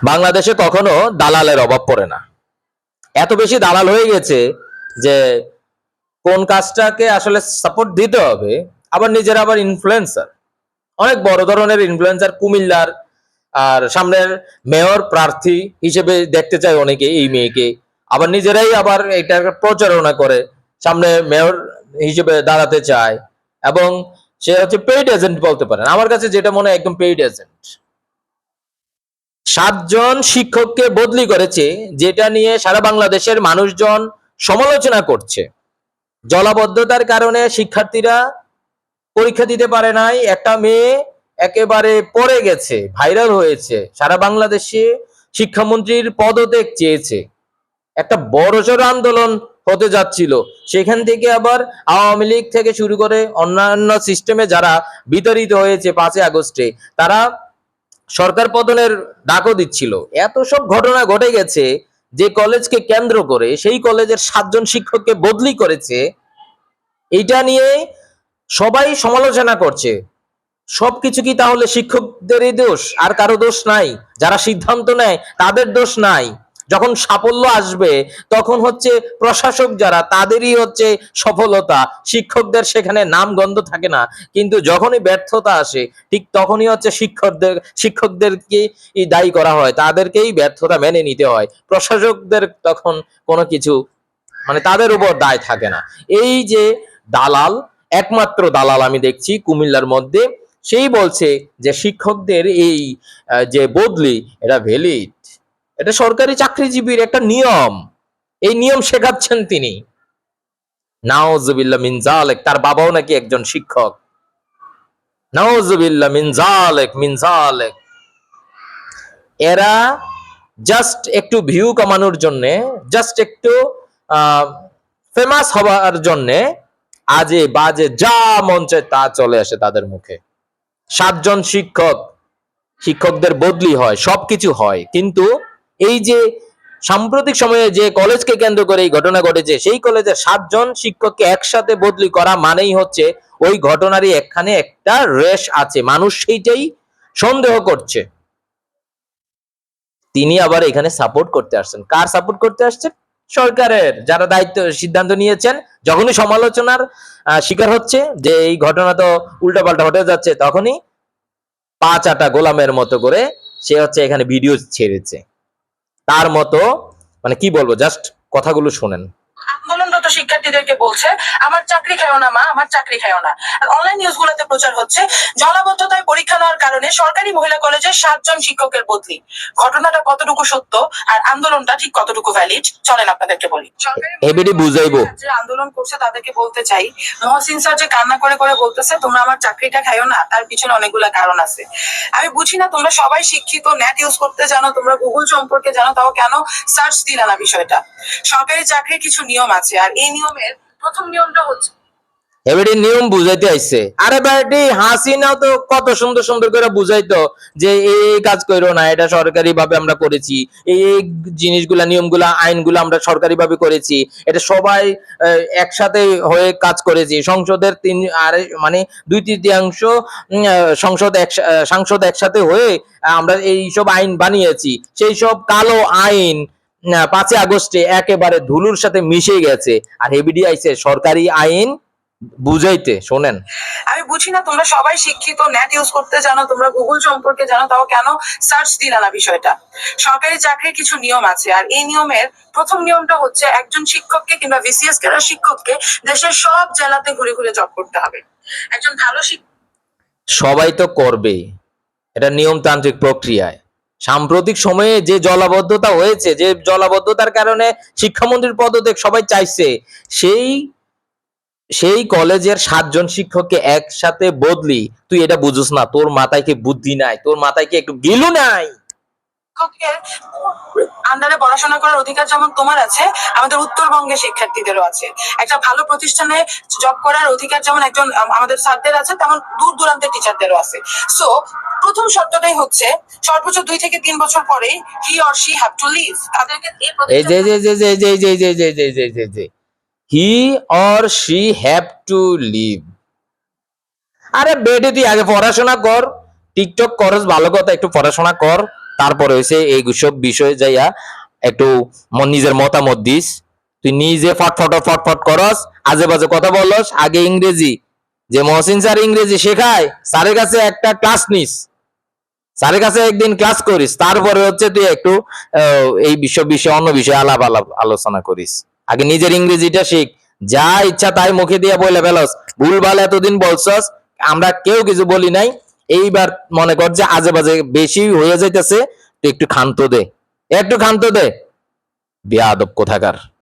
বাংলাদেশে কখনো দালালের অভাব পড়ে না। এত বেশি দালাল হয়ে গেছে যে কোন কাজটাকে আসলে সাপোর্ট দিতে হবে, আবার নিজেরা আবার ইনফ্লুয়েন্সার, অনেক বড় ধরনের ইনফ্লুয়েন্সার, কুমিল্লার আর সামনের মেয়র প্রার্থী হিসেবে দেখতে চায় অনেকে এই মেয়েকে, আবার নিজেরাই আবার এটা প্রচারণা করে সামনে মেয়র হিসেবে দাঁড়াতে চায়, এবং সে হচ্ছে পেইড এজেন্ট বলতে পারেন। আমার কাছে যেটা মনে হয় একদম পেইড এজেন্ট। 7 জন শিক্ষককে বদলি করেছে, যেটা নিয়ে সারা বাংলাদেশের মানুষজন সমালোচনা করছে। জলাবদ্ধতার কারণে শিক্ষার্থীরা পরীক্ষা দিতে পারে নাই, একটা মেয়ে একেবারে পড়ে গেছে, ভাইরাল হয়েছে, সারা বাংলাদেশে শিক্ষামন্ত্রীর পদত্যাগ চেয়েছে, একটা বড়সড় আন্দোলন হতে যাচ্ছিল। সেখান থেকে আবার আওয়ামী লীগ থেকে শুরু করে অন্যান্য সিস্টেমে যারা বিতাড়িত হয়েছে 5 আগস্টে, তারা সরকার পতনের ডাকও দিচ্ছিল। এত সব ঘটনা ঘটে গেছে যে কলেজকে কেন্দ্র করে সেই কলেজের 7 জন শিক্ষককে বদলি করেছে। এইটা নিয়ে সবাই সমালোচনা করছে। সবকিছু কি তাহলে শিক্ষকদেরই দোষ, আর কারো দোষ নাই? যারা সিদ্ধান্ত নেয় তাদের দোষ নাই? যখন সাফল্য আসবে তখন হচ্ছে প্রশাসক যারা, তাদেরই হচ্ছে সফলতা, শিক্ষকদের সেখানে নাম গন্ধ থাকে না। কিন্তু যখনই ব্যর্থতা আসে ঠিক তখনই হচ্ছে শিক্ষকদেরকে দায়ী করা হয়, তাদেরকেই ব্যর্থতা মেনে নিতে হয়। প্রশাসকদের তখন কোনো কিছু মানে তাদের উপর দায় থাকে না। এই যে দালাল, একমাত্র দালাল আমি দেখছি কুমিল্লার মধ্যে, সেই বলছে যে শিক্ষকদের এই যে বদলি, এটা ভ্যালিড, এটা সরকারি চাকরিজীবীর একটা নিয়ম, এই নিয়ম শেখাচ্ছেন তিনি। নাউজুবিল্লাহ মিন যালিক, তার বাবাও নাকি একজন শিক্ষক। নাউজুবিল্লাহ মিন যালিক মিন যালিক। এরা জাস্ট একটু ভিউ কমানোর জন্য, জাস্ট একটু ফেমাস হওয়ার জন্য আজে বাজে যা মন চায় তা চলে আসে তাদের মুখে। 7 জন শিক্ষকদের বদলি হয়, সবকিছু হয়, কিন্তু এই যে সাম্প্রতিক সময়ে যে কলেজকে কেন্দ্র করে এই ঘটনা ঘটেছে, সেই কলেজের 7 জন শিক্ষককে একসাথে বদলি করা মানেই হচ্ছে ওই ঘটনারই এখানে একটা রেশ আছে, মানুষ সেইটাই সন্দেহ করছে। তিনি আবার এখানে সাপোর্ট করতে আসছেন। কার সাপোর্ট করতে আসছেন? সরকারের, যারা দায়িত্ব সিদ্ধান্ত নিয়েছেন। যখনই সমালোচনার শিকার হচ্ছে যে এই ঘটনা তো উল্টাপাল্টা হতে যাচ্ছে, তখনই পা চাটা গোলামের মতো করে সে হচ্ছে এখানে ভিডিও ছেড়েছে। তার মতো মানে কি বলবো, জাস্ট কথাগুলো শোনেন। আন্দোলনরত শিক্ষার্থীদেরকে বলছে, আমার চাকরি খায়ও না মা, আমার চাকরি খায়ও না। আর অনলাইন নিউজগুলোতে প্রচার হচ্ছে জলাবদ্ধতায় পরীক্ষা নেওয়ার কারণে সরকারি মহিলা কলেজের 7 জন শিক্ষকের বদলি। ঘটনাটা কতটুকু সত্য আর আন্দোলনটা ঠিক কতটুকু ভ্যালিড, চলেন আপনাদেরকে বলি। এবারে বুঝাইবো। যারা আন্দোলন করছে তাদেরকে বলতে চাই, মহসিন স্যার যে কান্না করে করে বলতেছে তোমরা আমার চাকরিটা খাইও না, তার পিছনে অনেকগুলো কারণ আছে। আমি বুঝি না, তোমরা সবাই শিক্ষিত, নেট ইউজ করতে জানো, তোমরা গুগল সম্পর্কে জানো, তাও কেন সার্চ দিলা না বিষয়টা? সরকারি চাকরির কিছু নিয়ম আছে, আর এই নিয়মের প্রথম নিয়মটা হচ্ছে এবারে নিয়ম বুঝাইতে আইছে। আরে বেটি, হাসিনাও তো কত সুন্দর সুন্দর করে বুঝাইতো যে এই কাজ করো না, এটা সরকারি ভাবে আমরা করেছি, এই জিনিসগুলা, নিয়মগুলা, আইনগুলো আমরা সরকারি ভাবে করেছি, এটা সবাই একসাথে হয়ে কাজ করেছি। সংসদের মানে 2/3 সাংসদ একসাথে হয়ে আমরা এই সব আইন বানিয়েছি। সেই সব কালো আইন 5 আগস্টে একেবারে ধুলোর সাথে মিশে গেছে, আর এবিডি আইছে সরকারি আইন বুঝাইতে। শোনেন, আমি বুঝি না, তোমরা সবাই শিক্ষিত, নেট ইউজ করতে জানো, তোমরা গুগল সম্পর্কে জানো, তাও কেন সার্চ দিলা না বিষয়টা? সরকারি চাকরির কিছু নিয়ম আছে, আর এই নিয়মের প্রথম নিয়মটা হচ্ছে একজন শিক্ষককে কিংবা বিসিএস ক্যাডার শিক্ষককে দেশের সব জেলাতে ঘুরে ঘুরে জব করতে হবে। একজন ভালো সবাই তো করবে, এটা নিয়মতান্ত্রিক প্রক্রিয়ায়। সাম্প্রতিক সময়ে যে জলাবদ্ধতা হয়েছে, যে জলাবদ্ধতার কারণে শিক্ষামন্ত্রীর পদত্যাগ সবাই চাইছে, সেই কলেজের 7 জন শিক্ষককে একসাথে বদলি, তুই এটা বুঝুস না? তোর মাথায় কি বুদ্ধি নাই? তোর মাথায় কি একটু গিলু নাই? শিক্ষকের আন্ডারে পড়াশোনা করার অধিকার যেমন তোমার আছে, আমাদের উত্তরবঙ্গের শিক্ষার্থীদেরও আছে। একটা ভালো প্রতিষ্ঠানে জব করার অধিকার যেমন একজন আমাদের স্যারদের আছে, তেমন দূর দূরান্তের টিচারদেরও আছে। সো প্রথম শর্তটাই হচ্ছে সর্বোচ্চ 2 থেকে 3 বছর পরে he or she have to leave. তাদেরকে এই যে he or she have to leave. আরে বেডে, তুই আগে পড়াশোনা কর, টিকটক করস ভালো কথা, একটু পড়াশোনা কর, তারপরে হয়েছে এই সব বিষয়ে যাইয়া একটু নিজের মতামত দিস। তুই নিজে ফটফট করস, আজে বাজে কথা বলস। আগে ইংরেজি, যে মহসিন স্যার ইংরেজি শেখায়, স্যারের কাছে একটা ক্লাস নিস, স্যারের কাছে একদিন ক্লাস করিস, তারপরে হচ্ছে তুই একটু এই বিষয়ে অন্য বিষয়ে আলোচনা করিস। আগে নিজের ইংরেজিটা শিখ। যা ইচ্ছা তাই মুখে দিয়ে বলে ফেলস, ভুলভাল এতদিন বলছস, আমরা কেউ কিছু বলি নাই। এইবার মনে কর যে আজে বাজে বেশি হয়ে যাইতেছে, তুই একটু ক্ষান্ত দে, একটু ক্ষান্ত দে, বেয়াদব কোথাকার।